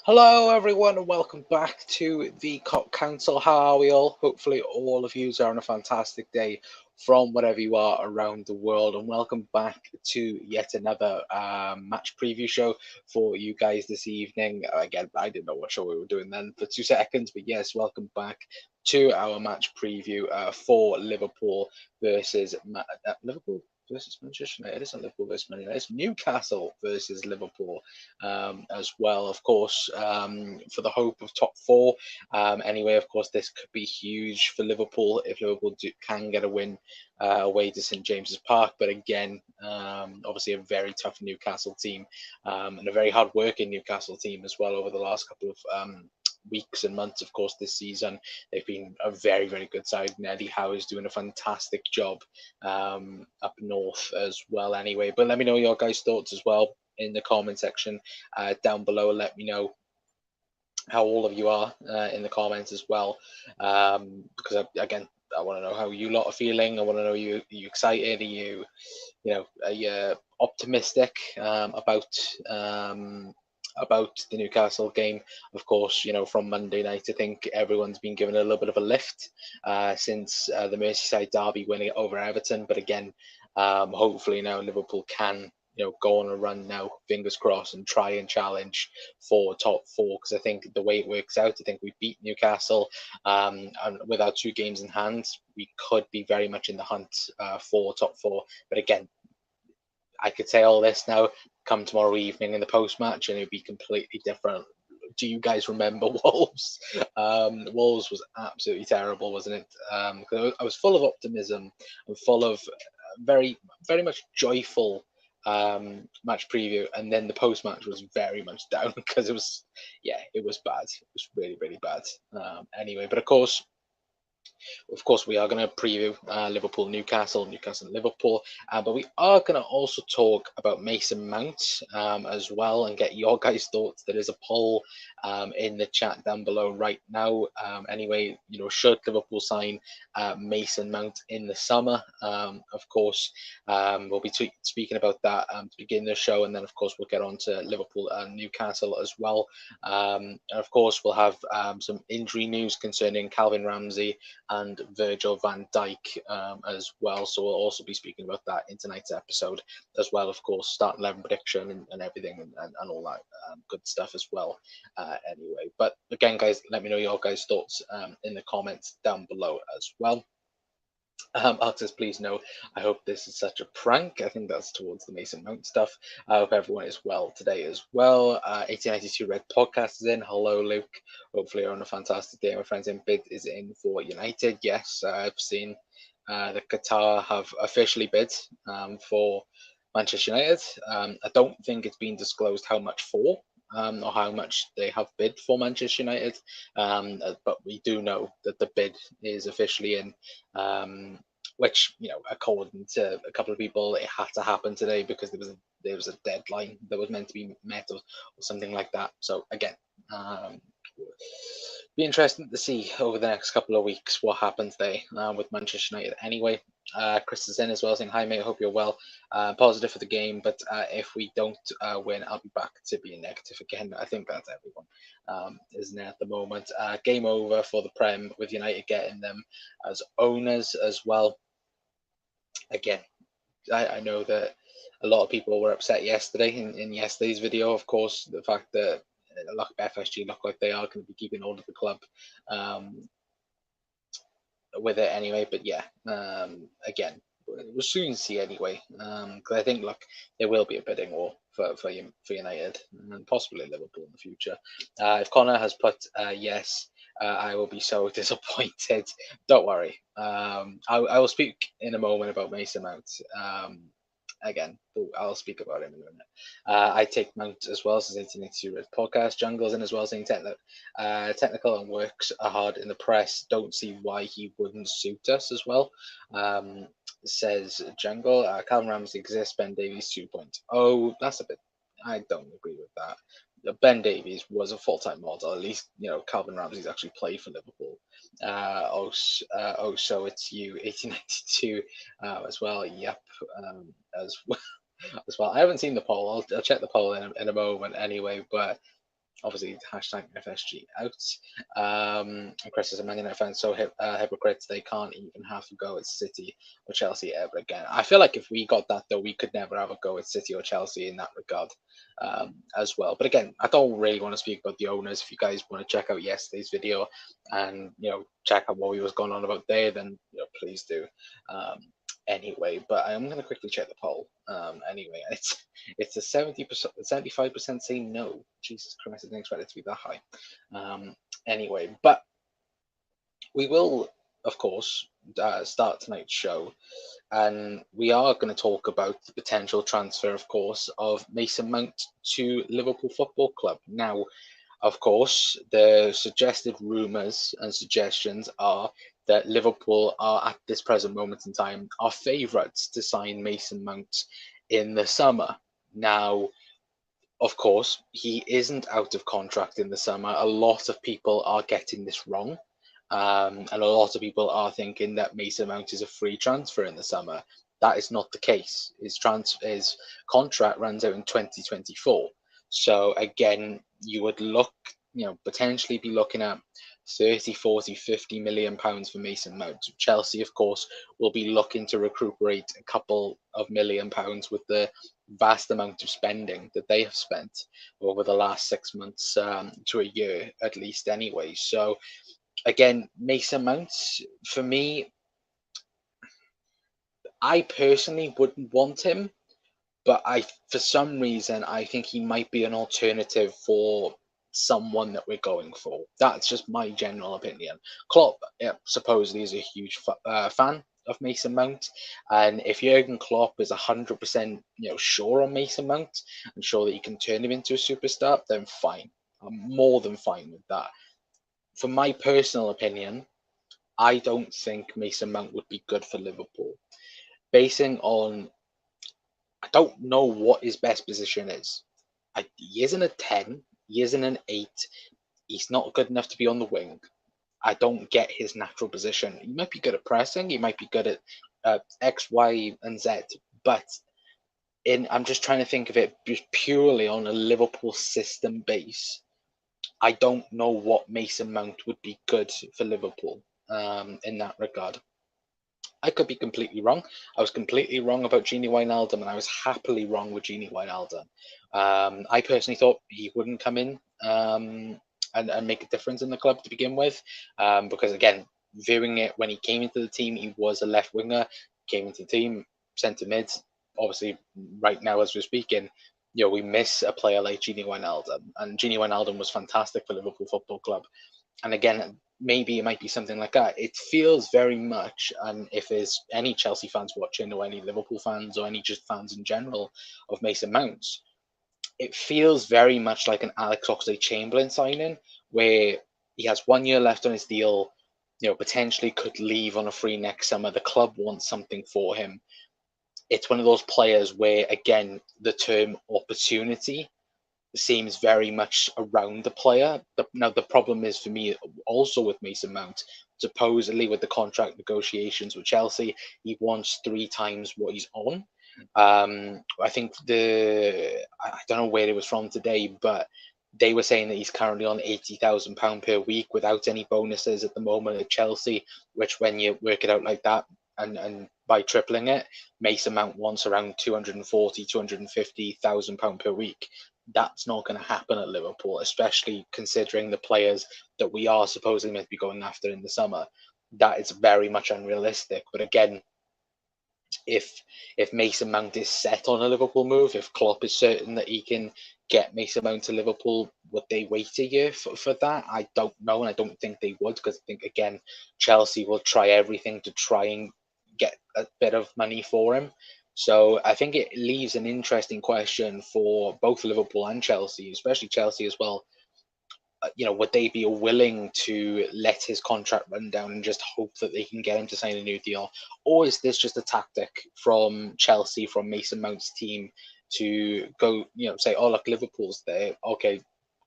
Hello, everyone, and welcome back to the Cop Council. How are we all? Hopefully, all of you are on a fantastic day from wherever you are around the world. And welcome back to yet another match preview show for you guys this evening. Again, I didn't know what show we were doing then for 2 seconds, but yes, welcome back to our match preview for Liverpool versus Liverpool versus Manchester United. It isn't Liverpool versus Man United. It's Newcastle versus Liverpool as well, of course, for the hope of top four. Anyway, of course, this could be huge for Liverpool if Liverpool can get a win away to St James's Park. But again, obviously a very tough Newcastle team and a very hard-working Newcastle team as well over the last couple of weeks and months. Of course, this season they've been a very, very good side, and Eddie Howe is doing a fantastic job up north as well. Anyway, but let me know your guys' thoughts as well in the comment section down below. Let me know how all of you are in the comments as well, because again, I want to know how you lot are feeling. I want to know, are you excited? Are you optimistic about the Newcastle game? Of course, from Monday night, I think everyone's been given a little bit of a lift since the Merseyside derby winning over Everton. But again, hopefully now Liverpool can go on a run now, fingers crossed, and try and challenge for top four. Because I think the way it works out, I think we beat Newcastle, and with our 2 games in hand, we could be very much in the hunt for top four. But again, I could say all this now, come tomorrow evening in the post match, and it'd be completely different. Do you guys remember Wolves? Wolves was absolutely terrible, wasn't it? I was full of optimism and full of very, very much joyful match preview, and then the post match was very much down because it was bad. It was really, really bad. Anyway, but of course, we are going to preview Liverpool, Newcastle, Newcastle, Liverpool, but we are going to also talk about Mason Mount as well and get your guys' thoughts. There is a poll in the chat down below right now. Anyway, should Liverpool sign Mason Mount in the summer? Of course, we'll be speaking about that to begin the show, and then of course we'll get on to Liverpool and Newcastle as well. And of course, we'll have some injury news concerning Calvin Ramsey and Virgil van Dijk as well. So we'll also be speaking about that in tonight's episode as well. Of course, start 11 prediction and everything and all that good stuff as well. Anyway, but again, guys, let me know your guys' thoughts in the comments down below as well. Alex says, please no, I hope this is such a prank. I think that's towards the Mason Mount stuff. I hope everyone is well today as well. 1892 Red Podcast is in. Hello, Luke. Hopefully you're on a fantastic day. My friend's in bid is in for United. Yes, I've seen the Qatar have officially bid for Manchester United. I don't think it's been disclosed how much for. Or how much they have bid for Manchester United, but we do know that the bid is officially in, which according to a couple of people, it had to happen today because there was a deadline that was meant to be met or something like that. So again, be interesting to see over the next couple of weeks what happens there with Manchester United. Anyway, Chris is in as well saying, hi mate, hope you're well. Positive for the game, but if we don't win, I'll be back to being negative again. I think that's everyone, isn't it, at the moment? Game over for the Prem with United getting them as owners as well. Again, I know that a lot of people were upset yesterday in yesterday's video. Of course, the fact that FSG look like they are going to be keeping hold of the club with it anyway. But yeah, again, we'll soon see anyway. Because I think there will be a bidding war for United and possibly Liverpool in the future. If Connor has put yes, I will be so disappointed. Don't worry. I will speak in a moment about Mason Mount. Again, I'll speak about him in a minute. I take Mount as well, since 1882 Red Podcast. Jungle's in as well, saying technical and works hard in the press. Don't see why he wouldn't suit us as well. Says Jungle. Calvin Ramsey exists. Ben Davies 2.0. That's a bit. I don't agree with that. Ben Davies was a full-time model. At least Calvin Ramsey's actually played for Liverpool. So it's you 1892 as well. Yep. As well. I haven't seen the poll. I'll check the poll in a moment anyway. But Obviously, hashtag FSG out. Chris is a Man United fan, so hypocrites, they can't even have a go at City or Chelsea ever again. I feel like if we got that, though, we could never have a go at City or Chelsea in that regard as well. But again, I don't really want to speak about the owners. If you guys want to check out yesterday's video and, check out what we was going on about there, then, please do. Anyway, but I'm going to quickly check the poll. Anyway, it's a 70%, 75% saying no. Jesus Christ, I didn't expect it to be that high. Anyway, but we will, of course, start tonight's show, and we are going to talk about the potential transfer, of course, of Mason Mount to Liverpool Football Club. Now, of course, the suggested rumours and suggestions are that Liverpool are, at this present moment in time, are favourites to sign Mason Mount in the summer. Now, of course, he isn't out of contract in the summer. A lot of people are getting this wrong. And a lot of people are thinking that Mason Mount is a free transfer in the summer. That is not the case. His contract runs out in 2024. So again, you would potentially be looking at 30, 40, 50 million pounds for Mason Mount. Chelsea, of course, will be looking to recuperate a couple of £1 million with the vast amount of spending that they have spent over the last 6 months to a year at least anyway. So again, Mason Mount, for me, I personally wouldn't want him, but for some reason, I think he might be an alternative for someone that we're going for. That's just my general opinion. Klopp supposedly is a huge fan of Mason Mount, and if Jurgen Klopp is 100% sure on Mason Mount and sure that he can turn him into a superstar, then fine. I'm more than fine with that. For my personal opinion, I don't think Mason Mount would be good for Liverpool. Basing on, I don't know what his best position is. He isn't a 10, he isn't an 8, he's not good enough to be on the wing. I don't get his natural position. He might be good at pressing, he might be good at X, Y, and Z, but I'm just trying to think of it purely on a Liverpool system base. I don't know what Mason Mount would be good for Liverpool in that regard. I could be completely wrong. I was completely wrong about Gini Wijnaldum, and I was happily wrong with Gini Wijnaldum. I personally thought he wouldn't come in and make a difference in the club to begin with, because again, viewing it when he came into the team, he was a left winger, came into the team, centre mid. Obviously, right now as we're speaking, we miss a player like Gini Wijnaldum, and Gini Wijnaldum was fantastic for Liverpool Football Club. And again, maybe it might be something like that. It feels very much, and if there's any Chelsea fans watching, or any Liverpool fans, or any just fans in general of Mason Mount, it feels very much like an Alex Oxlade-Chamberlain signing, where he has 1 year left on his deal, potentially could leave on a free next summer. The club wants something for him. It's one of those players where, again, the term opportunity seems very much around the player. Now, the problem is for me also with Mason Mount, supposedly with the contract negotiations with Chelsea, he wants 3 times what he's on. I think I don't know where it was from today, but they were saying that he's currently on £80,000 per week without any bonuses at the moment at Chelsea, which when you work it out like that, and by tripling it, Mason Mount wants around £240,000-250,000 per week. That's not going to happen at Liverpool, especially considering the players that we are supposedly meant to be going after in the summer. That is very much unrealistic. But again, if Mason Mount is set on a Liverpool move, if Klopp is certain that he can get Mason Mount to Liverpool, would they wait a year for that? I don't know, and I don't think they would, because I think, again, Chelsea will try everything to try and get a bit of money for him. So I think it leaves an interesting question for both Liverpool and Chelsea, especially Chelsea as well. Would they be willing to let his contract run down and just hope that they can get him to sign a new deal? Or is this just a tactic from Chelsea, from Mason Mount's team, to go, say, oh, look, Liverpool's there. Okay,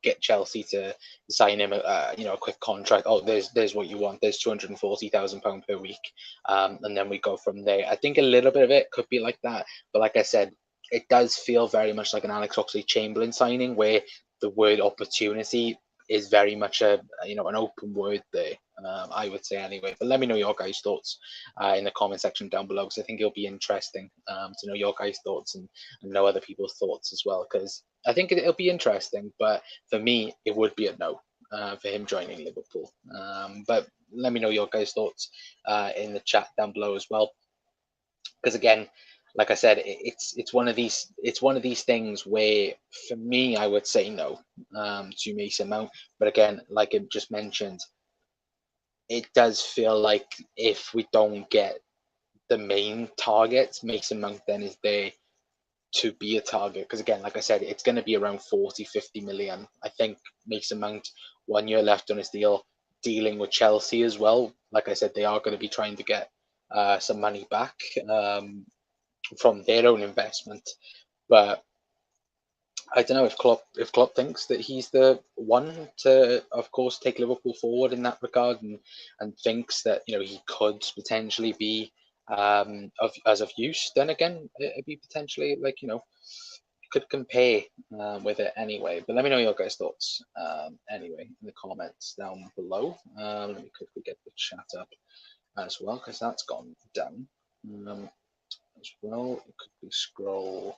get Chelsea to sign him a quick contract. Oh, there's what you want. There's £240,000 per week. And then we go from there. I think a little bit of it could be like that. But like I said, it does feel very much like an Alex Oxlade-Chamberlain signing, where the word opportunity is very much an open word there. I would say anyway. But let me know your guys' thoughts in the comment section down below, because I think it'll be interesting to know your guys' thoughts and know other people's thoughts as well. Because I think it'll be interesting, but for me, it would be a no for him joining Liverpool. But let me know your guys' thoughts in the chat down below as well. Because again, like I said, it's one of these things where for me I would say no to Mason Mount. But again, like I just mentioned, it does feel like if we don't get the main target, Mason Mount then is there to be a target. Because again, like I said, it's going to be around 40-50 million. I think Mason Mount, 1 year left on his deal, dealing with Chelsea as well. Like I said, they are going to be trying to get some money back from their own investment. But I don't know if Klopp thinks that he's the one to, of course, take Liverpool forward in that regard, and thinks that he could potentially be of use. Then again, it'd be potentially like could compare with it anyway. But let me know your guys' thoughts anyway in the comments down below. Let me quickly get the chat up as well, because that's gone down as well. It could be scroll.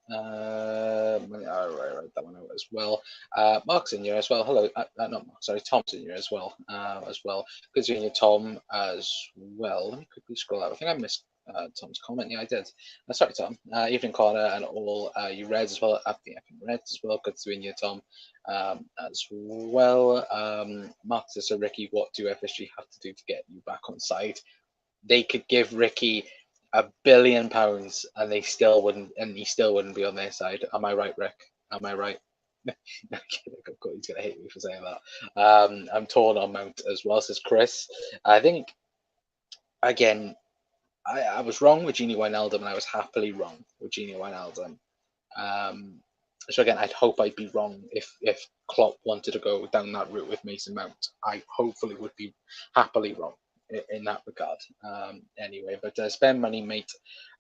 Right, that one out as well. Mark's in here as well. Hello, not Mark, sorry, Tom's in here as well. Good seeing you, Tom, as well. Let me quickly scroll out. I think I missed Tom's comment. Yeah, I did. Sorry, Tom. Evening, Connor, and all you Reds as well. I think Reds as well. Good seeing you, Tom, as well. Mark says, so Ricky, what do FSG have to do to get you back on side? They could give Ricky £1 billion and he still wouldn't be on their side. Am I right, Rick? Am I right? He's gonna hate me for saying that. I'm torn on Mount as well, says Chris. I think again, I was wrong with Gini Wijnaldum, and I was happily wrong with Gini Wijnaldum. So again, I'd hope I'd be wrong if Klopp wanted to go down that route with Mason Mount. I hopefully would be happily wrong in that regard. Anyway, but spend money, mate,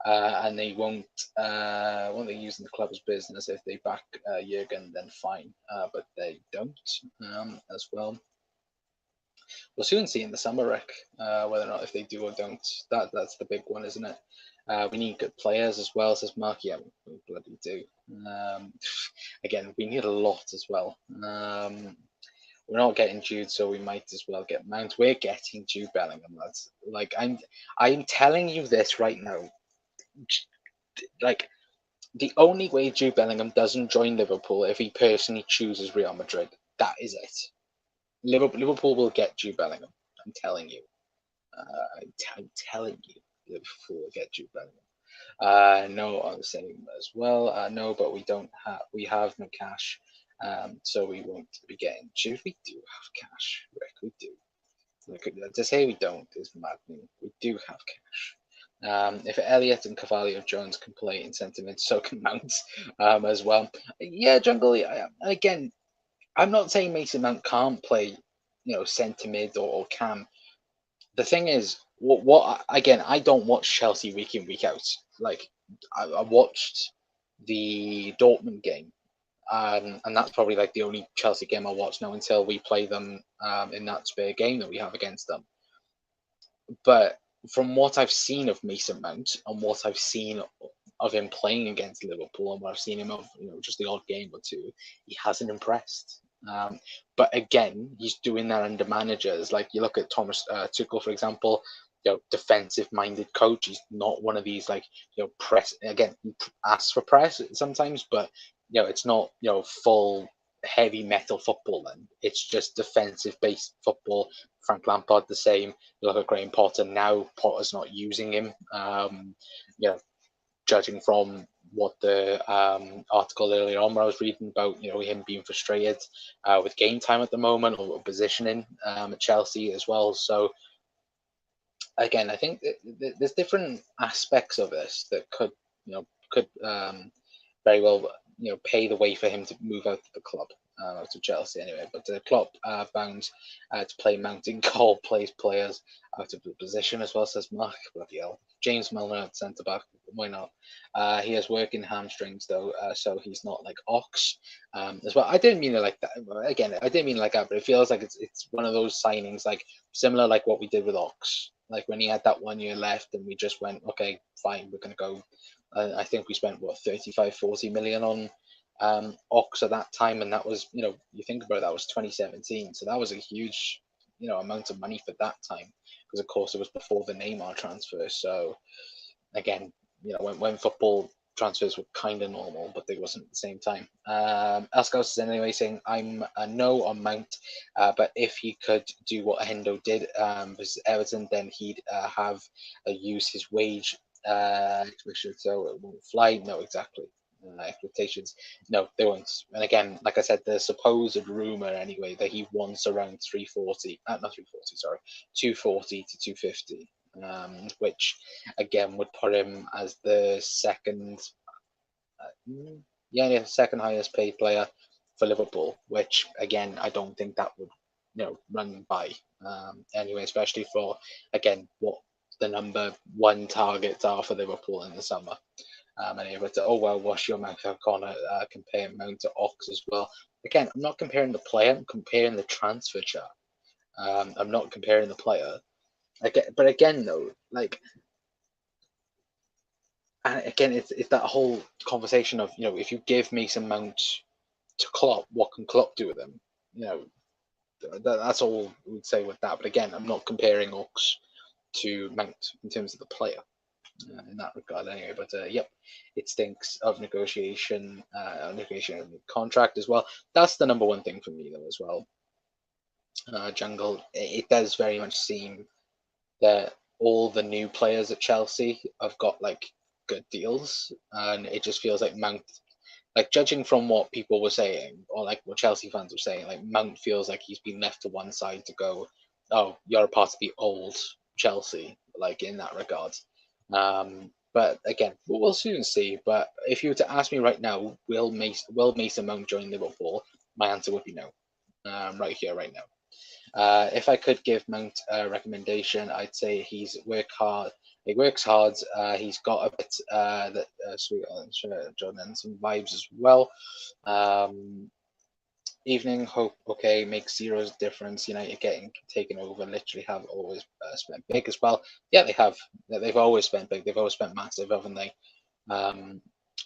and they won't they use the club's business. If they back Jurgen, then fine, but they don't as well. We'll soon see in the summer, Rick, whether or not if they do or don't. That's the big one, isn't it? We need good players as well, says Mark. Yeah, we bloody do. Again, we need a lot as well. We're not getting Jude, so we might as well get Mount. We're getting Jude Bellingham, lads. Like I'm telling you this right now. Like the only way Jude Bellingham doesn't join Liverpool if he personally chooses Real Madrid. That is it. Liverpool will get Jude Bellingham. I'm telling you. I'm telling you, Liverpool will get Jude Bellingham. No, I'm saying as well. No, but we don't have. We have no cash. So we won't be getting Jude. We do have cash, Rick. We do. Like, to say we don't is maddening. We do have cash. If Elliott and Cavallo Jones can play in centre mid, so can Mount as well. Yeah, Jungle. Again, I'm not saying Mason Mount can't play, centre mid or can. The thing is, what again? I don't watch Chelsea week in week out. Like I watched the Dortmund game. And that's probably like the only Chelsea game I watch now until we play them in that spare game that we have against them. But from what I've seen of Mason Mount and what I've seen of him playing against Liverpool and what I've seen him of, just the odd game or two, he hasn't impressed. But again, he's doing that under managers. Like you look at Thomas Tuchel, for example, defensive-minded coach. He's not one of these press. Again, he asks for press sometimes, but it's not full heavy metal football. Then it's just defensive-based football. Frank Lampard the same. You look at Graham Potter now. Potter's not using him. Judging from what the article earlier on where I was reading about, him being frustrated with game time at the moment or positioning at Chelsea as well. So again, I think there's different aspects of this that could very well pay the way for him to move out of the club, out of Chelsea anyway. But Klopp bound to play Mount in goal, plays players out of the position as well, says Mark. Bloody hell. James Milner at centre back why not? He has working hamstrings though, so he's not like Ox as well. I didn't mean it like that. Again, I didn't mean it like that, but it feels like it's one of those signings like similar like what we did with Ox. Like when he had that 1 year left, and we just went, okay, fine, we're gonna go. I think we spent what 35, 40 million on Ox at that time, and that was, you think about it, that was 2017, so that was a huge, amount of money for that time, because of course it was before the Neymar transfer. So again, when football transfers were kind of normal, but they wasn't at the same time. Ascos is anyway saying I'm a no on Mount, but if he could do what Hendo did versus Everton, then he'd have use his wage so it won't fly. No, exactly. Expectations, no, they won't. And again, like I said, the supposed rumor anyway that he wants around 340, not 340, sorry, 240 to 250, which again would put him as the second, second highest paid player for Liverpool. Which again, I don't think that would, run by anyway, especially for again what the number one targets are for Liverpool in the summer. Oh well, wash your mouth, Connor. Compare Mount to Ox as well. Again, I'm not comparing the player. I'm comparing the transfer chart. I'm not comparing the player. But again, though, like, and again, it's that whole conversation of, if you give Mason Mount to Klopp, what can Klopp do with him? That's all we would say with that. But again, I'm not comparing Ox to Mount in terms of the player. In that regard anyway, but yep, it stinks of negotiation contract as well. That's the number one thing for me though as well. Jungle, it does very much seem that all the new players at Chelsea have got like good deals, and it just feels like Mount, like judging from what people were saying, or like what Chelsea fans were saying, like Mount feels like he's been left to one side to go, oh, you're a part of the old Chelsea, like in that regard. But again, we'll soon see. But if you were to ask me right now, will Mason Mount join Liverpool? My answer would be no. Right here, right now. If I could give Mount a recommendation, I'd say he's work hard. He works hard. He's got a bit that sweet John and some vibes as well. Evening hope, okay, makes zero difference. United getting taken over, literally have always spent big as well. Yeah, they have. They've always spent big. They've always spent massive, haven't they?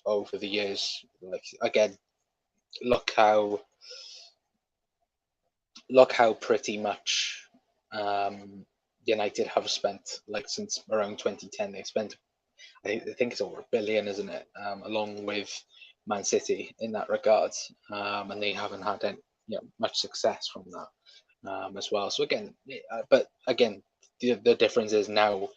Over the years. Like again, look how pretty much United have spent, like since around 2010. They spent, I think it's over $1 billion, isn't it? Along with Man City in that regard, and they haven't had any, much success from that as well. So again, but again, the difference is now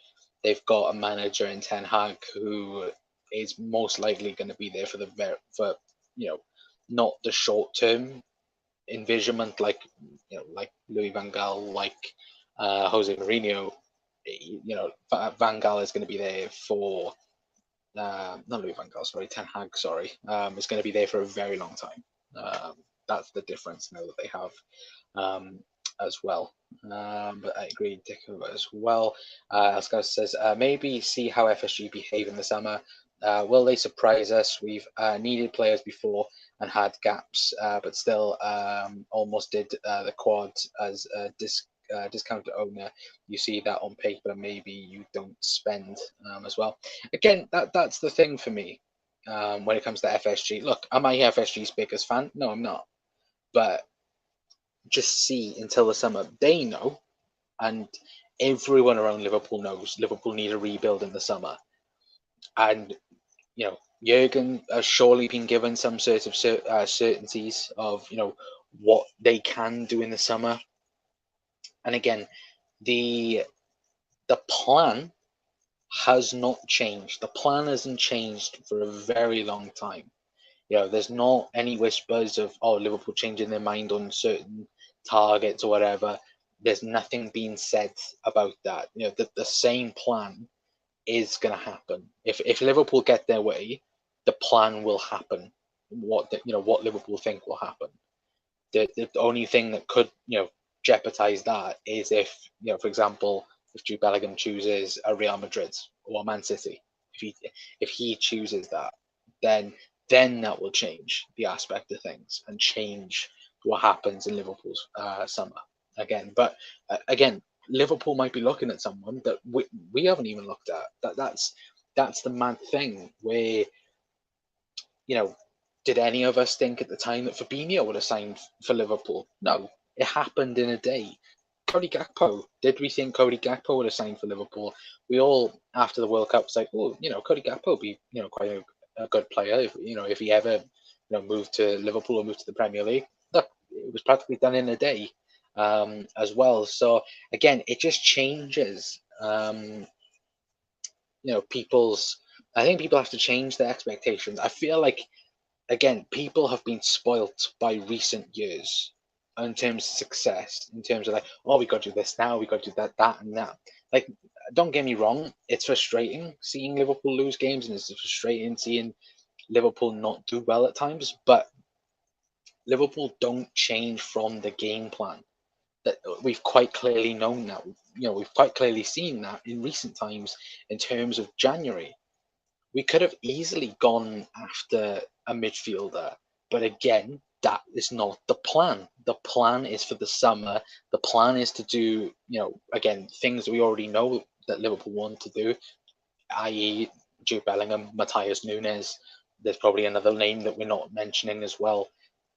they've got a manager in Ten Hag who is most likely going to be there for not the short term envisionment like like Louis van Gaal, like Jose Mourinho. Van Gaal is going to be there for not Louis van Gaal, sorry, Ten Hag, sorry, is going to be there for a very long time. That's the difference now that they have as well. But I agree, Dico, as well. Ascar says, maybe see how FSG behave in the summer. Will they surprise us? We've needed players before and had gaps, but still almost did the quad as a discounted owner. You see that on paper, maybe you don't spend as well. Again, that's the thing for me when it comes to FSG. Look, am I FSG's biggest fan? No, I'm not. But just see until the summer. They know, and everyone around Liverpool knows Liverpool need a rebuild in the summer. And Jurgen has surely been given some sort of certainties of what they can do in the summer. And again, the plan has not changed. The plan hasn't changed for a very long time. There's not any whispers of Liverpool changing their mind on certain targets or whatever. There's nothing being said about that. The same plan is going to happen. If Liverpool get their way, the plan will happen. What Liverpool think will happen. The only thing that could jeopardize that is if for example, if Jude Bellingham chooses a Real Madrid or Man City. if he chooses that, then that will change the aspect of things and change what happens in Liverpool's summer again. But again, Liverpool might be looking at someone that we haven't even looked at. That's the mad thing where, did any of us think at the time that Fabinho would have signed for Liverpool? No, it happened in a day. Cody Gakpo. Did we think Cody Gakpo would have signed for Liverpool? We all, after the World Cup, was like, oh, Cody Gakpo would be, quite a good player if he ever, moved to Liverpool or moved to the Premier League. Look, it was practically done in a day, as well. So again, it just changes, people's. I think people have to change their expectations. I feel like, again, people have been spoilt by recent years in terms of success, in terms of like, oh, we got to do this now, we got to do that, and that. Like, don't get me wrong, it's frustrating seeing Liverpool lose games, and it's frustrating seeing Liverpool not do well at times, but Liverpool don't change from the game plan. That we've quite clearly known that. We've quite clearly seen that in recent times in terms of January. We could have easily gone after a midfielder, but again, that is not the plan. The plan is for the summer. The plan is to do, again, things that we already know that Liverpool want to do, i.e., Jude Bellingham, Matthias Nunes. There's probably another name that we're not mentioning as well.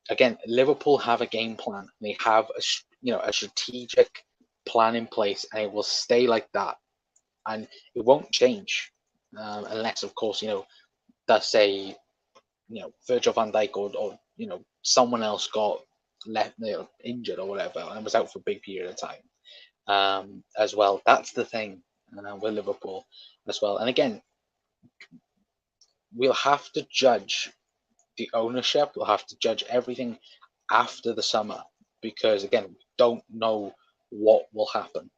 Again, Liverpool have a game plan. They have a strategic plan in place, and it will stay like that, and it won't change. Unless, of course, let's say, Virgil van Dijk or someone else got left, injured or whatever, and was out for a big period of time, as well. That's the thing with Liverpool as well. And again, we'll have to judge the ownership. We'll have to judge everything after the summer, because again, we don't know what will happen,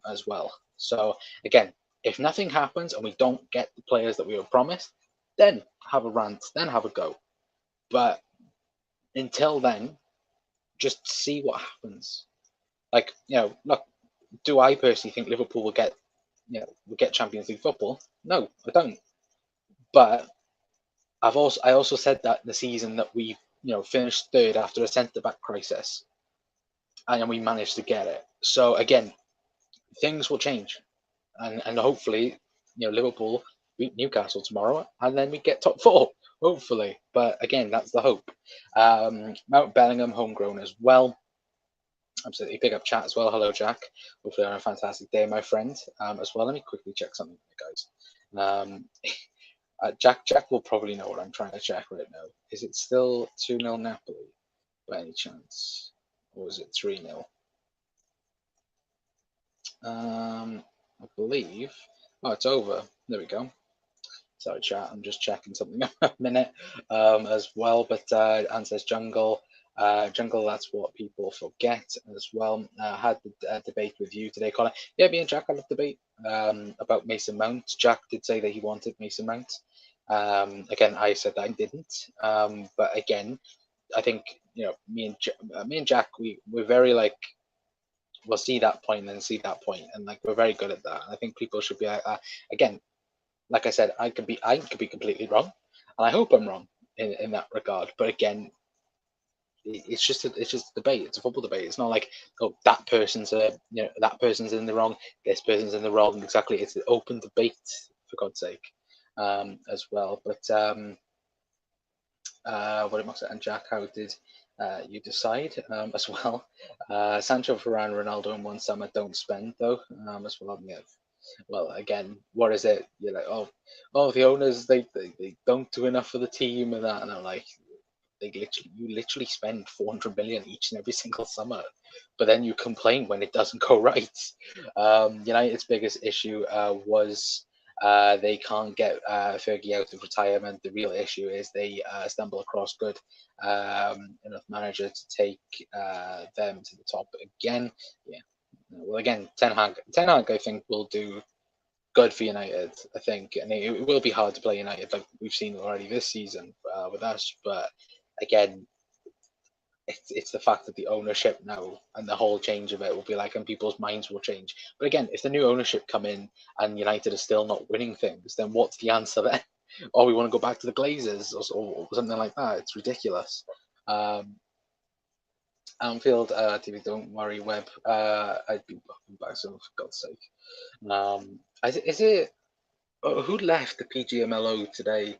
as well. So again, if nothing happens and we don't get the players that we were promised, then have a rant, then have a go. But until then, just see what happens. Like, look, do I personally think Liverpool will get Champions League football? No, I don't. But I also said that the season that we finished third after a centre back crisis, and we managed to get it. So again, things will change, and hopefully, Liverpool beat Newcastle tomorrow, and then we get top four, hopefully. But again, that's the hope. Mount Bellingham, homegrown as well. Absolutely, pick up chat as well. Hello, Jack. Hopefully, you're having a fantastic day, my friend. As well, let me quickly check something, guys. Jack will probably know what I'm trying to check right now. Is it still 2-0 Napoli by any chance, or is it 3-0? I believe. Oh, it's over. There we go. Sorry, chat. I'm just checking something a minute, as well. But Anne says Jungle. Jungle, that's what people forget as well. Had the debate with you today, Colin. Yeah, me and Jack had a debate about Mason Mount. Jack did say that he wanted Mason Mount. Again, I said that I didn't. But again, I think me and Jack, we're very like, we'll see that point and see that point, and like we're very good at that. And I think people should be again, like I said, I could be completely wrong, and I hope I'm wrong in that regard. But again, it's just a debate. It's a football debate. It's not like, oh, that person's that person's in the wrong, this person's in the wrong. Exactly, it's an open debate, for God's sake, as well. But what it must and Jack, how did you decide, as well? Sancho, Varane, Ronaldo in one summer, don't spend though, as well. Yeah. Well, again, what is it? You're like, oh, the owners they don't do enough for the team and that, and I'm like, you literally spend 400 million each and every single summer, but then you complain when it doesn't go right. United's biggest issue was they can't get Fergie out of retirement. The real issue is they stumble across good enough manager to take them to the top again. Yeah. Well, again, Ten Hag, I think, will do good for United. I think, and it will be hard to play United, like we've seen already this season with us. But again, it's the fact that the ownership now and the whole change of it will be like, and people's minds will change. But again, if the new ownership come in and United are still not winning things, then what's the answer then? Or we want to go back to the Glazers or something like that. It's ridiculous. Anfield TV, don't worry, Web. I'd be back soon, for God's sake. Is it who left the PGMLO today?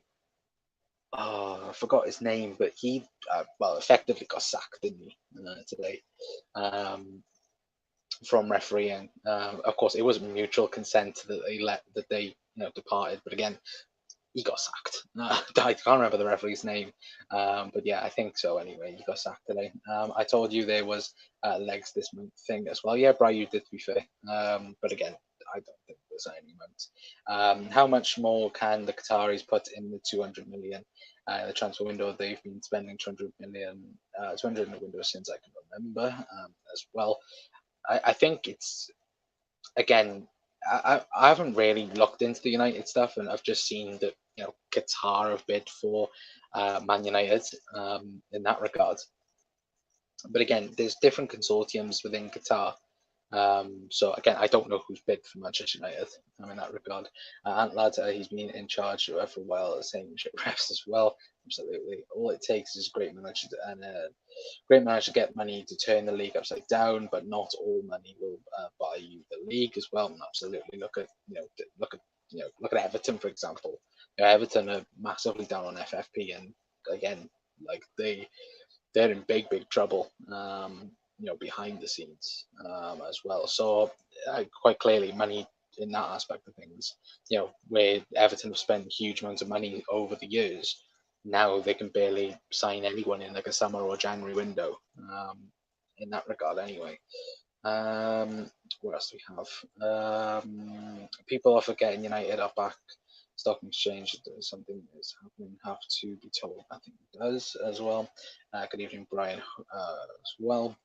Oh, I forgot his name, but he well effectively got sacked, didn't he, today, from refereeing. Of course, it wasn't mutual consent that they departed, but again, he got sacked. I can't remember the referee's name, but yeah, I think so. Anyway, he got sacked today. I told you there was legs this month thing as well. Yeah, Brian, you did, to be fair. But again, I don't think there's any amount. How much more can the Qataris put in the 200 million? The transfer window, they've been spending 200 million, 200 in the window since I can remember as well. I think it's, again, I haven't really looked into the United stuff, and I've just seen that Qatar have bid for Man United in that regard. But again, there's different consortiums within Qatar. So again, I don't know who's bid for Manchester United in that regard. Ant Lad, he's been in charge for a while, same shit refs as well. Absolutely, all it takes is a great manager and a great manager to get money to turn the league upside down. But not all money will buy you the league as well. And absolutely, look at Everton, for example. Everton are massively down on FFP, and again, like they're in big trouble. Behind the scenes as well. So quite clearly, money in that aspect of things, where Everton have spent huge amounts of money over the years, now they can barely sign anyone in like a summer or January window. In that regard, anyway. What else do we have? People are forgetting United are back. Stock exchange, something is happening, have to be told. I think it does as well. Good evening, Brian, as well.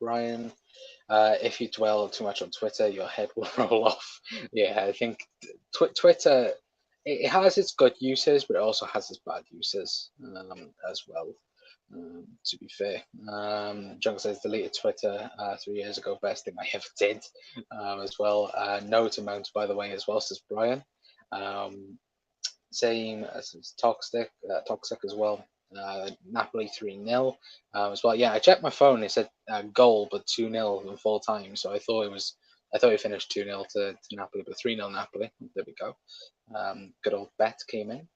Brian, if you dwell too much on Twitter, your head will roll off. Yeah, I think Twitter, it has its good uses, but it also has its bad uses as well. To be fair, Jungle says deleted Twitter 3 years ago. Best thing I ever did as well. No to Mount, by the way, as well, says Brian. Same as toxic as well. Napoli 3-0 as well. Yeah, I checked my phone. It said goal, but 2-0 in full time. So I thought it finished 2-0 to Napoli, but 3-0 Napoli. There we go. Good old bet came in.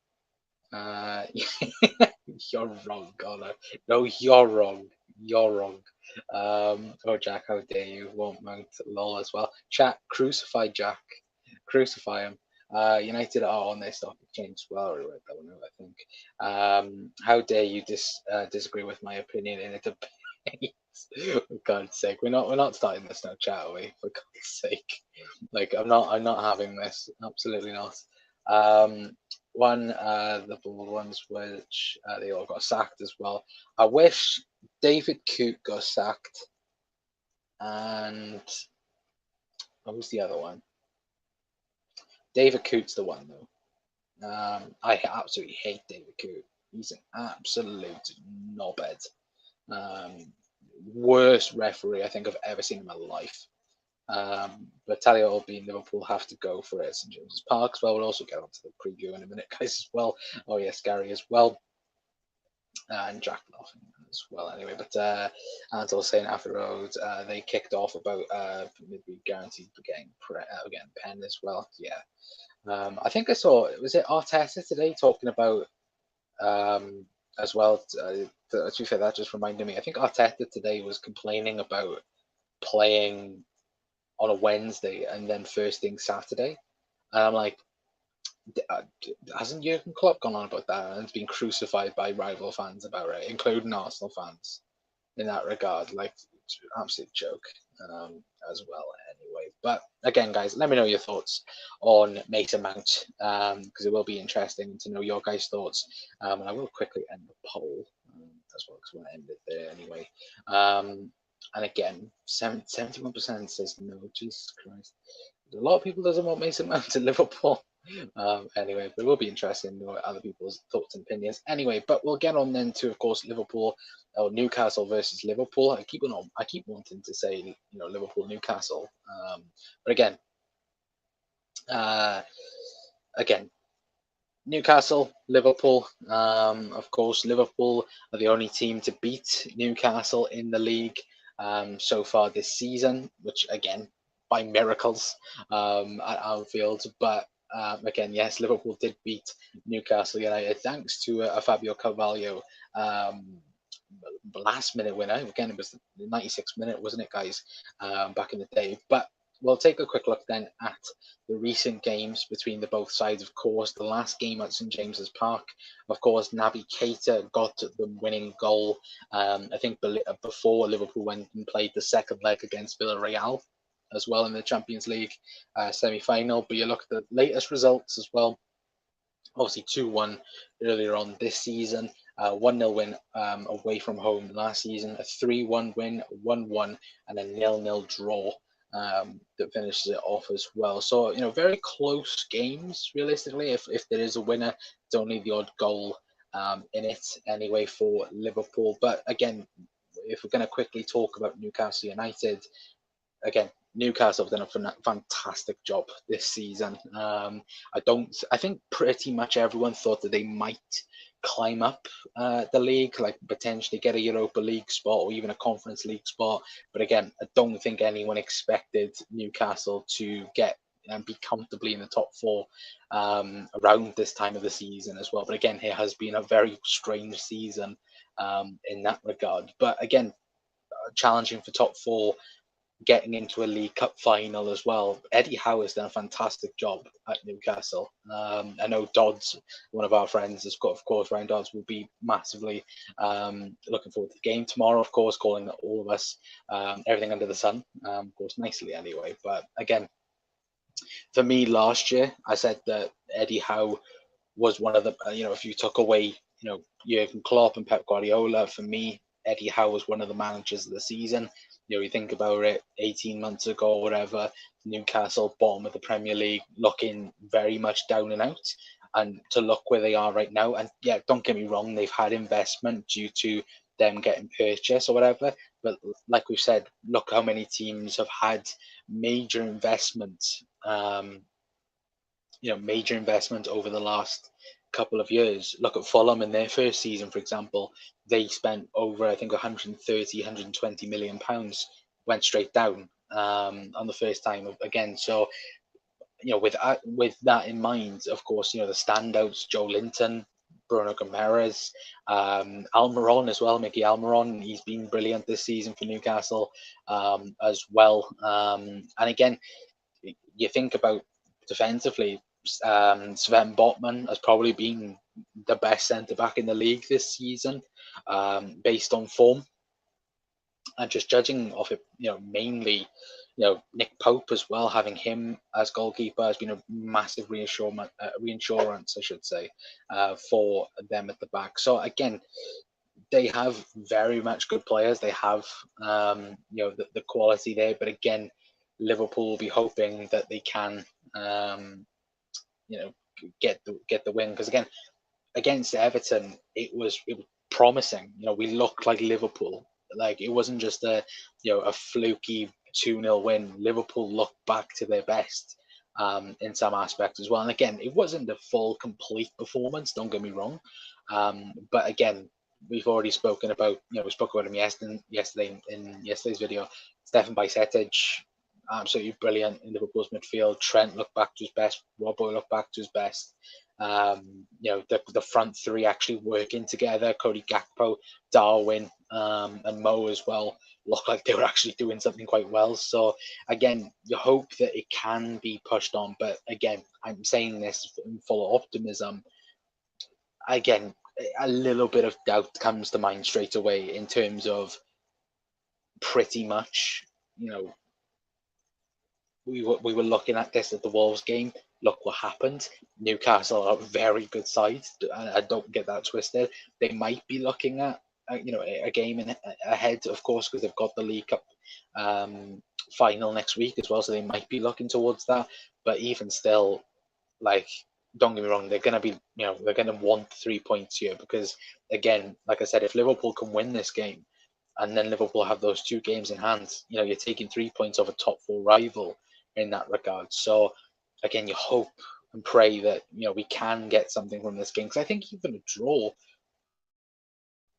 You're wrong, Connor. No, you're wrong. You're wrong. Oh, Jack, how dare you? Won't Mount lol as well. Chat, crucify Jack. Crucify him. United are on their stock exchange as well. I think. How dare you disagree with my opinion in a debate? For God's sake, we're not starting this now, chat, are we? For God's sake, like I'm not having this. Absolutely not. The bold ones, which they all got sacked as well. I wish David Coote got sacked, and what was the other one? David Coote's the one though. I absolutely hate David Coote. He's an absolute knobhead. Worst referee I think I've ever seen in my life. But Talia will be in Liverpool, have to go for it. St James's Park as well. We'll also get onto the preview in a minute, guys, as well. Oh yes, Gary as well. And Jack laughing as well. Anyway, but Antle saying after the road, they kicked off about maybe guaranteed for getting pen as well. Yeah. I think I saw, was it Arteta today talking about as well. To be fair, that just reminded me. I think Arteta today was complaining about playing on a Wednesday and then first thing Saturday, and I'm like, hasn't Jurgen Klopp gone on about that and been crucified by rival fans about it, including Arsenal fans in that regard? Like, absolute joke as well. Anyway, but again, guys, let me know your thoughts on Mason Mount because it will be interesting to know your guys' thoughts. And I will quickly end the poll as well because I want to end it there anyway. And again, 71% says no. Jesus Christ. A lot of people doesn't want Mason Mount at Liverpool. Anyway, but it will be interesting to know other people's thoughts and opinions. Anyway, but we'll get on then to, of course, Liverpool or Newcastle versus Liverpool. I keep wanting to say, Liverpool, Newcastle. But uh, again, Newcastle, Liverpool. Of course, Liverpool are the only team to beat Newcastle in the league so far this season, which again, by miracles at Anfield. But again, yes, Liverpool did beat Newcastle United thanks to a Fabio Carvalho last minute winner. Again, it was the 96th minute, wasn't it, guys, back in the day? But we'll take a quick look then at the recent games between the both sides. Of course, the last game at St James's Park, of course, Naby Keita got the winning goal. I think before Liverpool went and played the second leg against Villarreal as well in the Champions League semi-final. But you look at the latest results as well. Obviously 2-1 earlier on this season, 1-0 win away from home last season, a 3-1 win, 1-1, and a 0-0 draw that finishes it off as well. So, very close games, realistically. If there is a winner, it's only the odd goal in it anyway for Liverpool. But again, if we're going to quickly talk about Newcastle United, again, Newcastle have done a fantastic job this season. I think pretty much everyone thought that they might climb up the league, like potentially get a Europa League spot or even a Conference League spot. But again, I don't think anyone expected Newcastle to get and be comfortably in the top four around this time of the season as well. But again, it has been a very strange season in that regard. But again, challenging for top four, getting into a League Cup final as well. Eddie Howe has done a fantastic job at Newcastle. I know Dodds, one of our friends, has got, of course, Ryan Dodds will be massively looking forward to the game tomorrow, of course, calling all of us everything under the sun, of course, nicely anyway. But again, for me last year, I said that Eddie Howe was one of the, if you took away, Jurgen Klopp and Pep Guardiola, for me, Eddie Howe was one of the managers of the season. You think about it, 18 months ago, or whatever, Newcastle, bottom of the Premier League, looking very much down and out. And to look where they are right now, and yeah, don't get me wrong, they've had investment due to them getting purchased or whatever. But like we've said, look how many teams have had major investment, major investment over the last couple of years. Look at Fulham in their first season, for example. They spent over, I think, 130, 120 million pounds, went straight down on the first time again. So, with that in mind, of course, the standouts, Joe Linton, Bruno Gomes, Almiron as well, Mickey Almiron. He's been brilliant this season for Newcastle as well. And again, you think about defensively, Sven Botman has probably been the best centre back in the league this season, based on form, and just judging off it, mainly, Nick Pope as well. Having him as goalkeeper has been a massive reinsurance, I should say, for them at the back. So again, they have very much good players. They have, the quality there. But again, Liverpool will be hoping that they can, get the win, because again, against Everton, it was promising. We looked like Liverpool. Like, it wasn't just a fluky 2-0 win. Liverpool looked back to their best in some aspects as well. And again, it wasn't a full, complete performance. Don't get me wrong. But again, we've already spoken about. We spoke about him yesterday in yesterday's video. Stefan Bajcetic, absolutely brilliant in Liverpool's midfield. Trent looked back to his best. Robbo looked back to his best. The front three actually working together. Cody Gakpo, Darwin, and Mo as well look like they were actually doing something quite well. So again, you hope that it can be pushed on. But again, I'm saying this in full optimism. Again, a little bit of doubt comes to mind straight away in terms of pretty much, we were looking at this at the Wolves game. Look what happened. Newcastle are a very good side. I don't get that twisted. They might be looking at a game ahead, of course, because they've got the League Cup final next week as well. So they might be looking towards that. But even still, like, don't get me wrong, they're going to be, they're going to want 3 points here because, again, like I said, if Liverpool can win this game and then Liverpool have those 2 games in hand, you're taking 3 points off a top 4 rival in that regard. So, again, you hope and pray that, we can get something from this game because I think even a draw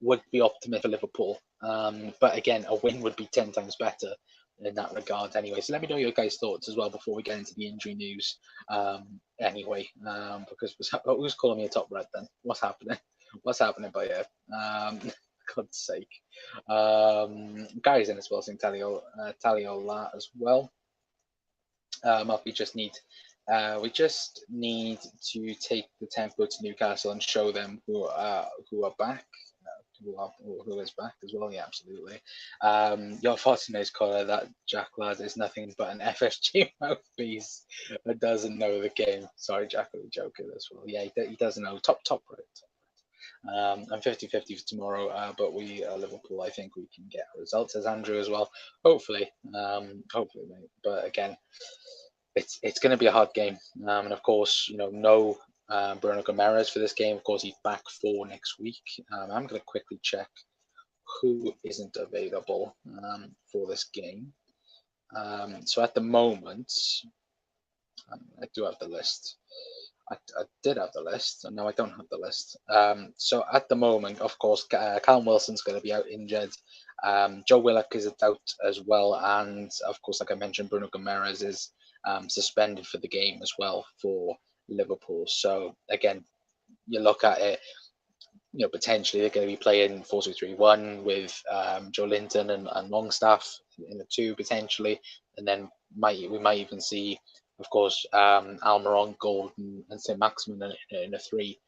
would be optimistic for Liverpool. But again, a win would be 10 times better in that regard anyway. So let me know your guys' thoughts as well before we get into the injury news. Because who's calling me a top red then? What's happening? What's happening by here? God's sake. Gary's in as well, saying Taliola as well. We just need to take the tempo to Newcastle and show them who are back. Who is back as well? Yeah, absolutely. Your Fortunate's caller, that Jack lad is nothing but an FSG mouthpiece that doesn't know the game. Sorry, Jack, I'm joking as well. Yeah, he doesn't know. Top right. I'm 50-50 for tomorrow, but we Liverpool, I think we can get results as Andrew as well. Hopefully, mate. But again, it's going to be a hard game, and of course, no Bruno Gomes for this game. Of course, he's back for next week. I'm going to quickly check who isn't available for this game. So at the moment, I do have the list. I did have the list, and now I don't have the list. So at the moment, of course, Callum Wilson's going to be out injured. Joe Willock is out as well, and of course, like I mentioned, Bruno Gomes is suspended for the game as well for Liverpool. So again, you look at it, potentially they're going to be playing 4-2-3-1 with Joe Linton and Longstaff in the 2 potentially, and then we might even see, of course, Almiron, Gordon, and St. Maximin in a 3.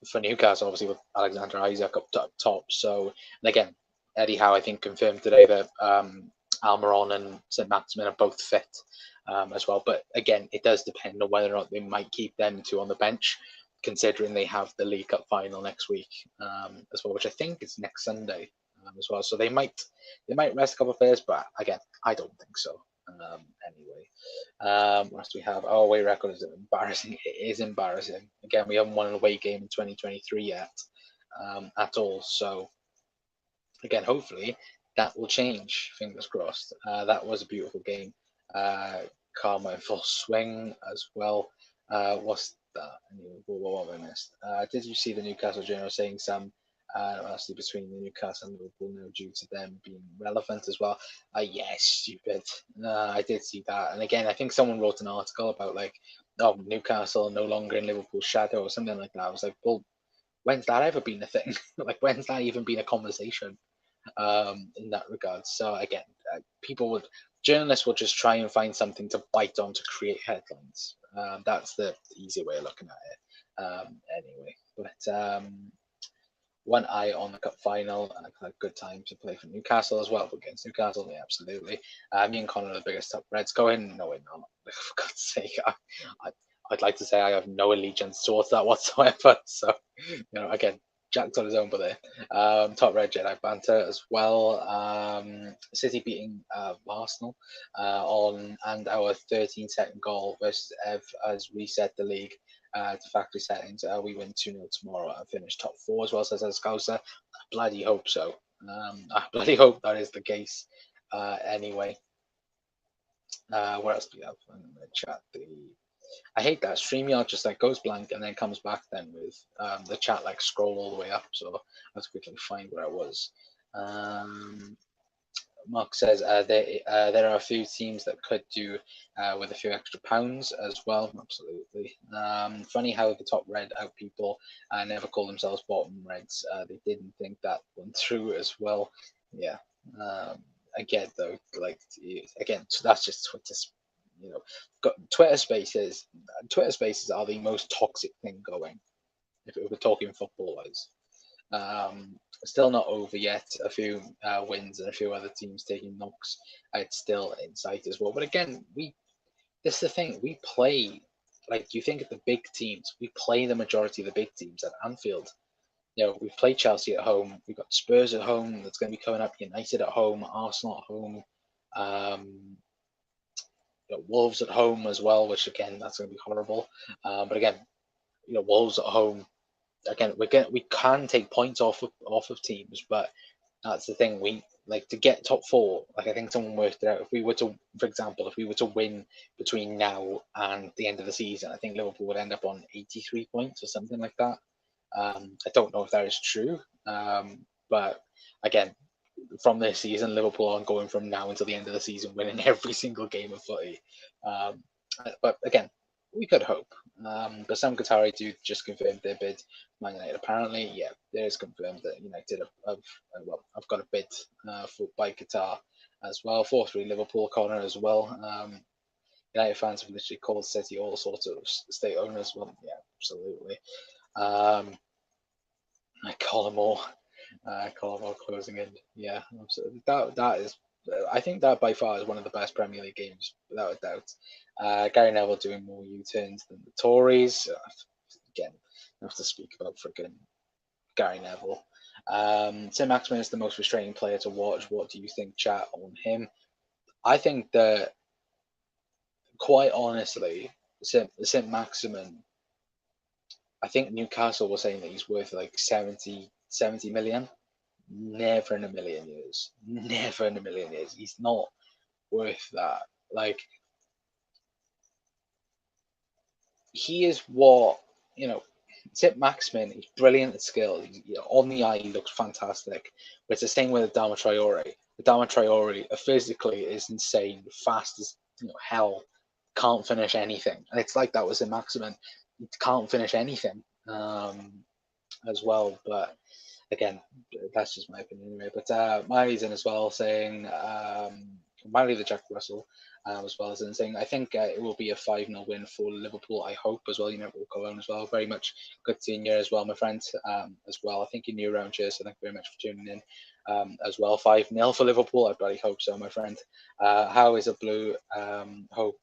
For Newcastle, obviously with Alexander Isak up top. So, and again, Eddie Howe, I think, confirmed today that Almiron and St. Maximin are both fit as well. But again, it does depend on whether or not they might keep them 2 on the bench, considering they have the League Cup final next week as well, which I think is next Sunday as well. So they might rest a couple of players, but again, I don't think so. Anyway, what else do we have? Our away record is embarrassing. It is embarrassing. Again, we haven't won an away game in 2023 yet at all. So again, hopefully that will change. Fingers crossed. That was a beautiful game. Karma in full swing as well. What's that? What have I missed? Did you see the Newcastle Journal saying some honestly between the Newcastle and Liverpool now due to them being relevant as well? Yes, stupid. I did see that. And again, I think someone wrote an article about Newcastle no longer in Liverpool's shadow or something like that. I was like, well, when's that ever been a thing? Like, when's that even been a conversation in that regard? So again, journalists will just try and find something to bite on to create headlines. That's the easy way of looking at it. Anyway, but one eye on the cup final, and a good time to play for Newcastle as well against Newcastle. Yeah, absolutely. Me and Connor are the biggest top Reds going. No, we're not. For God's sake, I'd like to say I have no allegiance towards that whatsoever. So, again, Jack's on his own, but there. Top Red Jedi banter as well. City beating Arsenal and our 13-second goal versus Ev has reset the league to factory settings. We win 2-0 tomorrow and finish top 4 as well, says Scouser. I bloody hope so. I bloody hope that is the case. Anyway, what else do we have? I'm going to chat I hate that StreamYard just goes blank and then comes back then with the chat scroll all the way up. So I have to quickly find where I was. Mark says there are a few teams that could do with a few extra pounds as well. Absolutely. Funny how the top red out people never call themselves bottom reds. They didn't think that one through as well. Yeah. Again, though, again, that's just Twitter's. Twitter Spaces are the most toxic thing going. If we're talking football wise. Still not over yet. A few wins and a few other teams taking knocks. It's still in sight as well. But again, this is the thing. We play you think of the big teams. We play the majority of the big teams at Anfield. We've played Chelsea at home. We've got Spurs at home. That's going to be coming up. United at home. Arsenal at home. Wolves at home as well, which again that's going to be horrible. But again, Wolves at home. Again, we can take points off of teams, but that's the thing. We like to get top four. Like I think someone worked it out. If we were to, for example, if we were to win between now and the end of the season, I think Liverpool would end up on 83 points or something like that. I don't know if that is true, but again, from this season, Liverpool aren't going from now until the end of the season winning every single game of footy. Um, but again, we could hope. But Sam Qatari do just confirmed their bid. Man United apparently, yeah, there is confirmed that United have got a bid by Qatar as well. 4-3 Liverpool corner as well. United fans have literally called City all sorts of state owners. Well, yeah, absolutely. I call them all. Closing in. Yeah, absolutely. That is. I think that by far is one of the best Premier League games, without a doubt. Gary Neville doing more U-turns than the Tories. Again, I have to speak about freaking Gary Neville. Tim Maximin is the most frustrating player to watch. What do you think, chat, on him? I think that, quite honestly, St. Maximin, I think Newcastle was saying that he's worth like 70 million. Never in a million years. Never in a million years. He's not worth that. Like, he is what, Tip Maximin, he's brilliant at skill. On the eye, he looks fantastic. But it's the same with Adama Traore. Adama Traore physically is insane, fast as hell, can't finish anything. And it's like that with St. Maximin. He can't finish anything as well. But again, that's just my opinion anyway. But Miley's in as well, saying Miley the Jack Russell as well as in saying I think it will be a 5-0 win for Liverpool. I hope as well. We'll go on as well. Very much good seeing you as well, my friend. As well, I think you're new around here, so thank you very much for tuning in. As well, 5-0 for Liverpool. I bloody hope so, my friend. How is a blue? Hope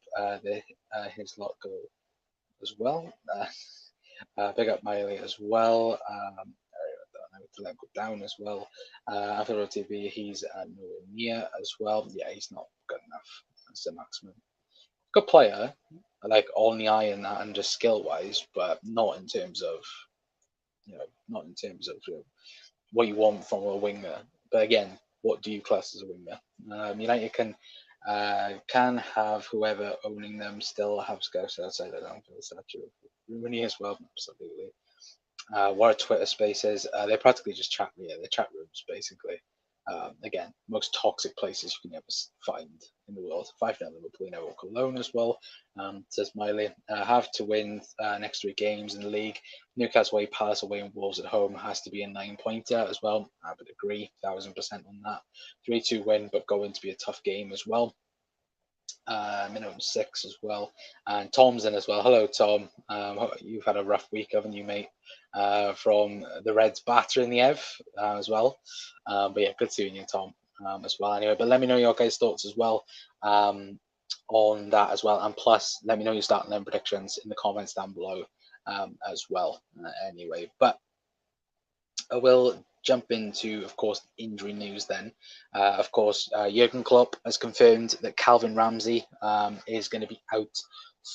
his lot go as well. Big up Miley as well. To let go down as well. After TV, he's nowhere near as well. Yeah, he's not good enough. That's the maximum. Good player, like on the eye and that, and just skill wise, but not in terms of, what you want from a winger. But again, what do you class as a winger? United can have whoever owning them still have scouts outside the downfield statue of Rooney as well. Absolutely. What are Twitter spaces? They're practically just chat rooms, basically. Again, most toxic places you can ever find in the world. 5-0 Liverpool, walk alone as well. Says Miley. Have to win next 3 games in the league. Newcastle away, Palace away, and Wolves at home has to be a 9-pointer as well. I would agree, 1000% on that. 3-2 win, but going to be a tough game as well. Minimum 6 as well. And Tom's in as well. Hello, Tom. You've had a rough week, haven't you, mate? From the Reds battering the Ev as well. But yeah, good seeing you, Tom, as well. Anyway, but let me know your guys' thoughts as well on that as well. And plus, let me know your starting line predictions in the comments down below as well. Anyway, but I will jump into, of course, injury news then. Of course, Jurgen Klopp has confirmed that Calvin Ramsey is going to be out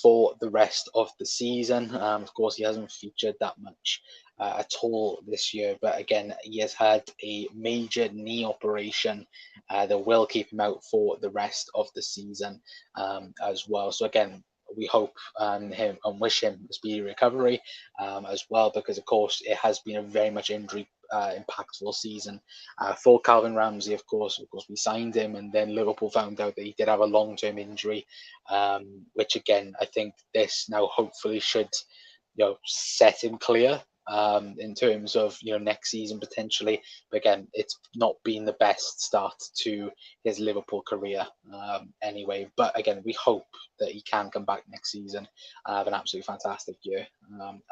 for the rest of the season. Of course, he hasn't featured that much at all this year, but again, he has had a major knee operation that will keep him out for the rest of the season as well. So again, we hope him and wish him a speedy recovery as well, because of course it has been a very much injury impactful season for Calvin Ramsey. Of course, we signed him, and then Liverpool found out that he did have a long-term injury, which again I think this now hopefully should set him clear in terms of next season potentially. But again, it's not been the best start to his Liverpool career anyway. But again, we hope that he can come back next season, have an absolutely fantastic year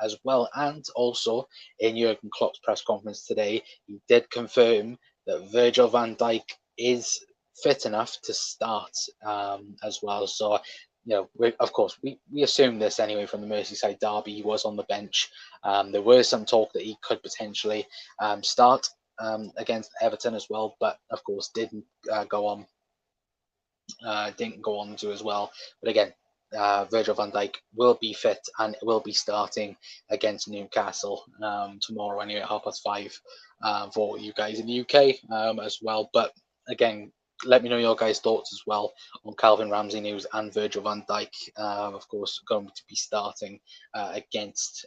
as well. And also in Jurgen Klopp's press conference today, he did confirm that Virgil van Dijk is fit enough to start as well. So of course, we assumed this anyway from the Merseyside derby. He was on the bench. There was some talk that he could potentially start against Everton as well, but of course didn't go on didn't go on to as well. But again, Virgil van Dijk will be fit and will be starting against Newcastle tomorrow anyway at 5:30 for you guys in the UK as well. But again, let me know your guys' thoughts as well on Calvin Ramsey news and Virgil van Dijk, of course, going to be starting against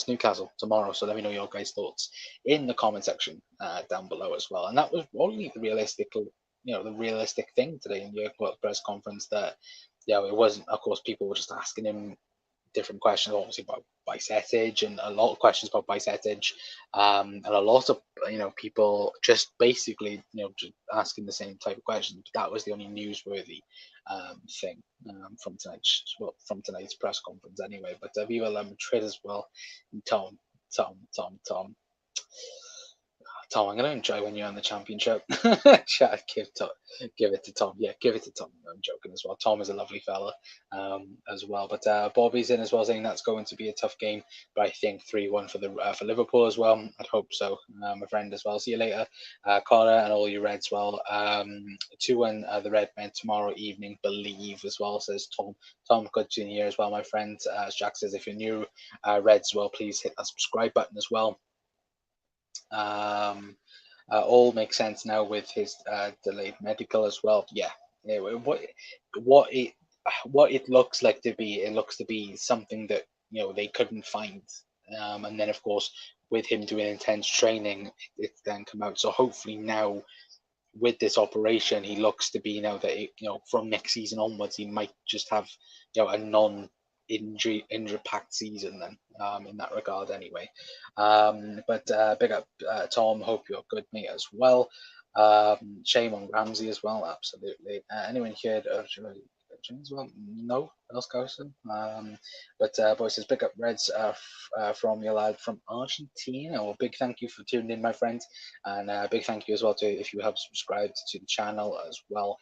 Newcastle tomorrow. So let me know your guys' thoughts in the comment section down below as well. And that was only the realistic thing today in the press conference, that it wasn't, of course, people were just asking him different questions, obviously about Bajcetic, and a lot of questions about Bajcetic, and a lot of people just basically just asking the same type of questions. But that was the only newsworthy thing from tonight's press conference anyway. But Viva La Madrid as well. And Tom. Tom, I'm going to enjoy when you're in the championship. Give it to Tom. Yeah, give it to Tom. I'm joking as well. Tom is a lovely fella as well. But Bobby's in as well, saying that's going to be a tough game. But I think 3-1 for Liverpool as well. I'd hope so. My friend as well. See you later, Connor, and all you Reds as well. 2-1 the Red Men tomorrow evening, believe as well, says Tom. Tom, good to hear as well, my friend. As Jack says, if you're new, Reds, well, please hit that subscribe button as well. All makes sense now with his delayed medical as well. Yeah, what it looks like to be, it looks to be something that they couldn't find, and then of course with him doing intense training, it's then come out. So hopefully now with this operation, he looks to be that from next season onwards, he might just have a non-injury packed season then, in that regard anyway. But big up Tom, hope you're good, mate, as well. Shame on Ramsey as well, absolutely. Anyone here as well? No, Else Carson. But boy says big up Reds from your lad from Argentina. Well, big thank you for tuning in, my friend, and big thank you as well to if you have subscribed to the channel as well.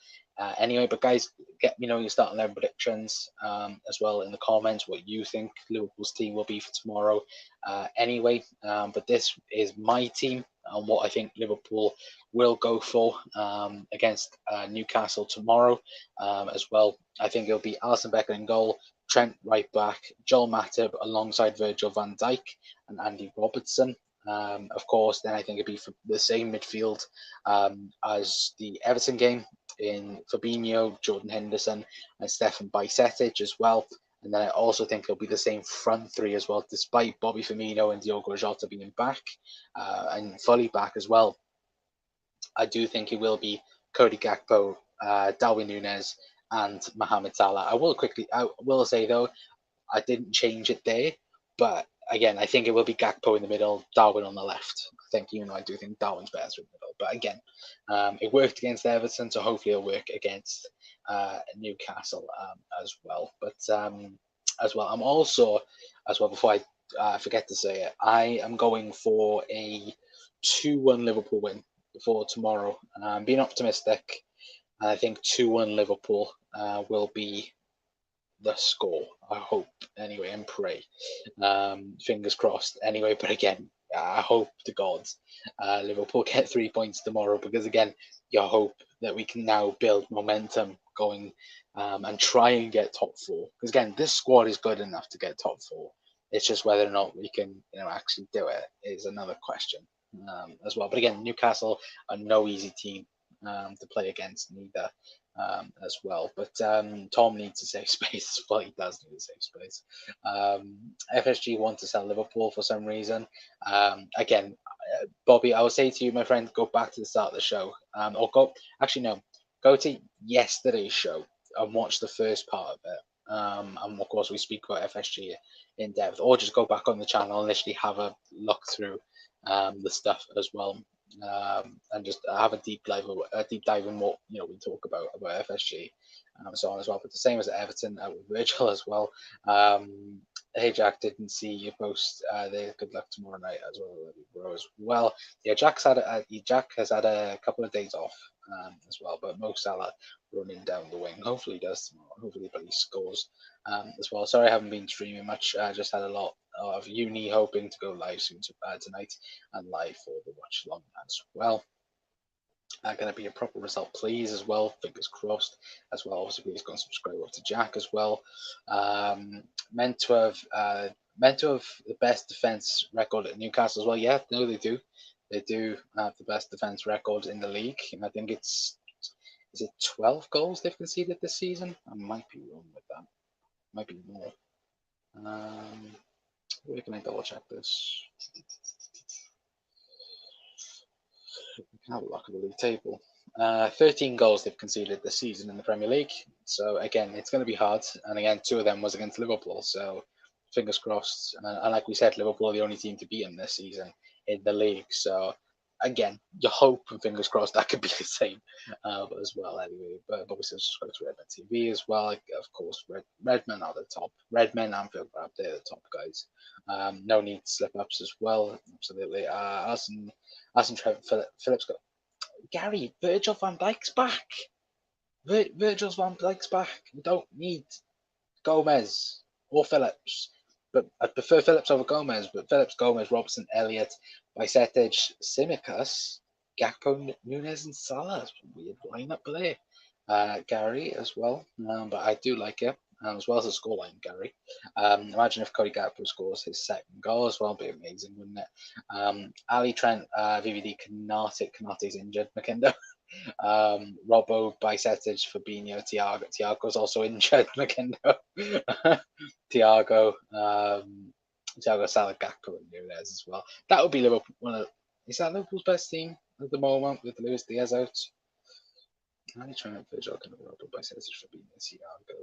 Anyway, but guys, get me know your starting 11 predictions as well in the comments, what you think Liverpool's team will be for tomorrow. Anyway, but this is my team and what I think Liverpool will go for against Newcastle tomorrow as well. I think it'll be Alisson Becker in goal, Trent right back, Joel Matip alongside Virgil van Dijk and Andy Robertson. Of course, then I think it'd be for the same midfield as the Everton game, in Fabinho, Jordan Henderson, and Stefan Bajcetic as well. And then I also think it'll be the same front three as well, despite Bobby Firmino and Diogo Jota being back and fully back as well. I do think it will be Cody Gakpo, Darwin Núñez, and Mohamed Salah. I will say though, I didn't change it there, but again, I think it will be Gakpo in the middle, Darwin on the left. I do think Darwin's better in the middle. But again, it worked against Everton, so hopefully it'll work against Newcastle as well. But as well, I'm also, as well, before I forget to say it, I am going for a 2-1 Liverpool win for tomorrow. Being optimistic, and I think 2-1 Liverpool will be the score. I hope anyway, and pray. Fingers crossed. Anyway, but again, I hope to God Liverpool get 3 points tomorrow, because again, you hope that we can now build momentum going and try and get top four. Because again, this squad is good enough to get top four. It's just whether or not we can, actually do it is another question as well. But again, Newcastle are no easy team to play against neither. As well. But Tom needs a safe space. Well, he does need a safe space. FSG want to sell Liverpool for some reason. Again, Bobby, I will say to you, my friend, go back to the start of the show. Go to yesterday's show and watch the first part of it. And of course, we speak about FSG in depth, or just go back on the channel and literally have a look through the stuff as well. And just have a deep dive in what we talk about FSG, so on as well. But the same as Everton with Virgil as well. Hey Jack, didn't see you post there. Good luck tomorrow night as well. Yeah, Jack has had a couple of days off as well, but Mo Salah running down the wing. Hopefully he does tomorrow. Hopefully he scores as well. Sorry I haven't been streaming much. I just had a lot of uni, hoping to go live soon tonight and live for the watch along as well. Going to be a proper result, please, as well. Fingers crossed, as well. Obviously, please go and subscribe up to Jack as well. Um, meant to have the best defense record at Newcastle as well. Yeah, no, they do. They do have the best defense record in the league. And I think it's is it 12 goals they've conceded this season. I might be wrong with that. Might be more. Where can I double check this? We can have a look at the league table. 13 goals they've conceded this season in the Premier League. So again, it's going to be hard. And again, 2 of them was against Liverpool. So fingers crossed. And like we said, Liverpool are the only team to beat them this season in the league. So again, you hope and fingers crossed that could be the same as well. Anyway, but we still subscribe to Redmen TV as well. Like, of course, Redmen are the top. Redmen and Phil Grab, they're the top guys. No need slip ups as well. Absolutely. Alison Trevor Phillips got Gary, Virgil van Dijk's back. Virgil van Dijk's back. We don't need Gomez or Phillips. But I prefer Phillips over Gomez. But Phillips, Gomez, Robertson, Elliott, Bajcetic, Simicas, Gakpo, Nunes, and Salah. Weird lineup there. Gary as well. But I do like it. As well as the scoreline, Gary. Imagine if Cody Gakpo scores his second goal as well. It'd be amazing, wouldn't it? Ali Trent, VVD, Kanate's injured. McKindo. Robbo, Bajcetic, Fabinho, Thiago. Thiago's also injured. McKindo. Thiago. Thiago, Salah, Gakpo, and Nunes as well. That would be Liverpool. Is that Liverpool's best team at the moment with Luis Diaz out? Ali Trent, Virgil, Robbo, Bajcetic, Fabinho, Thiago.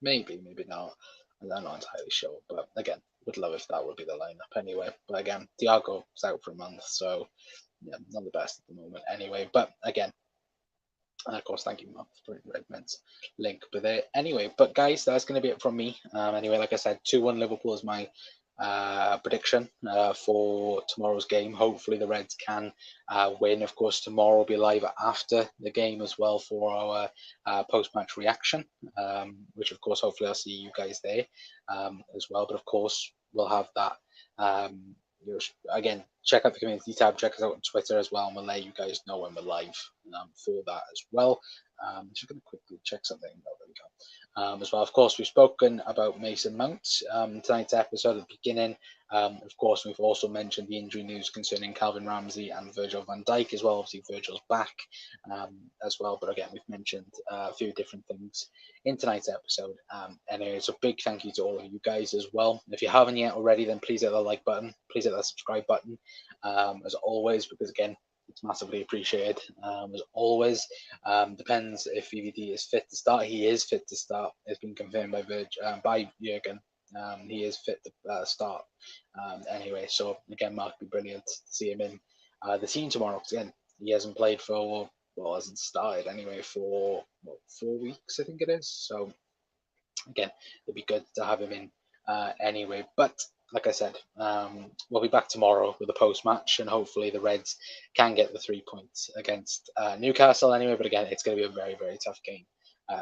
Maybe not. I'm not entirely sure, but again, would love if that would be the lineup anyway. But again, Thiago's out for a month, so yeah, not the best at the moment anyway. But again, and of course, thank you, Mark, for putting Redmond's link. But there, anyway, but guys, that's going to be it from me. Anyway, like I said, 2-1 Liverpool is my prediction for tomorrow's game. Hopefully, the Reds can win. Of course, tomorrow will be live after the game as well for our post-match reaction, which of course, hopefully, I'll see you guys there as well. But of course, we'll have that. Again, check out the community tab, check us out on Twitter as well, and we'll let you guys know when we're live for that as well. Just going to quickly check something. Oh, there we go. As well, of course, we've spoken about Mason Mount tonight's episode at the beginning. Of course, we've also mentioned the injury news concerning Calvin Ramsey and Virgil van Dijk as well. Obviously, Virgil's back as well, but again, we've mentioned a few different things in tonight's episode. Anyway, so big thank you to all of you guys as well. If you haven't yet already, then please hit the like button, please hit that subscribe button, as always, because again, it's massively appreciated. As always, depends if VVD is fit to start. He is fit to start. It's been confirmed by Jurgen. He is fit to start. Anyway, so again, Mark, would be brilliant to see him in the team tomorrow. Because again, he hasn't played for, well, hasn't started anyway for 4 weeks, I think it is. So again, it'd be good to have him in anyway. But like I said, we'll be back tomorrow with a post-match, and hopefully the Reds can get the 3 points against Newcastle anyway. But again, it's going to be a very, very tough game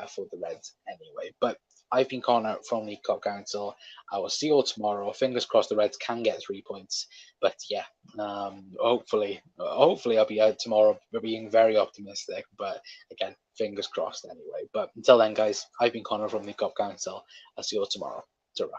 for the Reds anyway. But I've been Connor from the Cop Council. I will see you all tomorrow. Fingers crossed the Reds can get 3 points. But yeah, hopefully I'll be out tomorrow. We're being very optimistic. But again, fingers crossed anyway. But until then, guys, I've been Connor from the Cop Council. I'll see you all tomorrow. Ta-ra.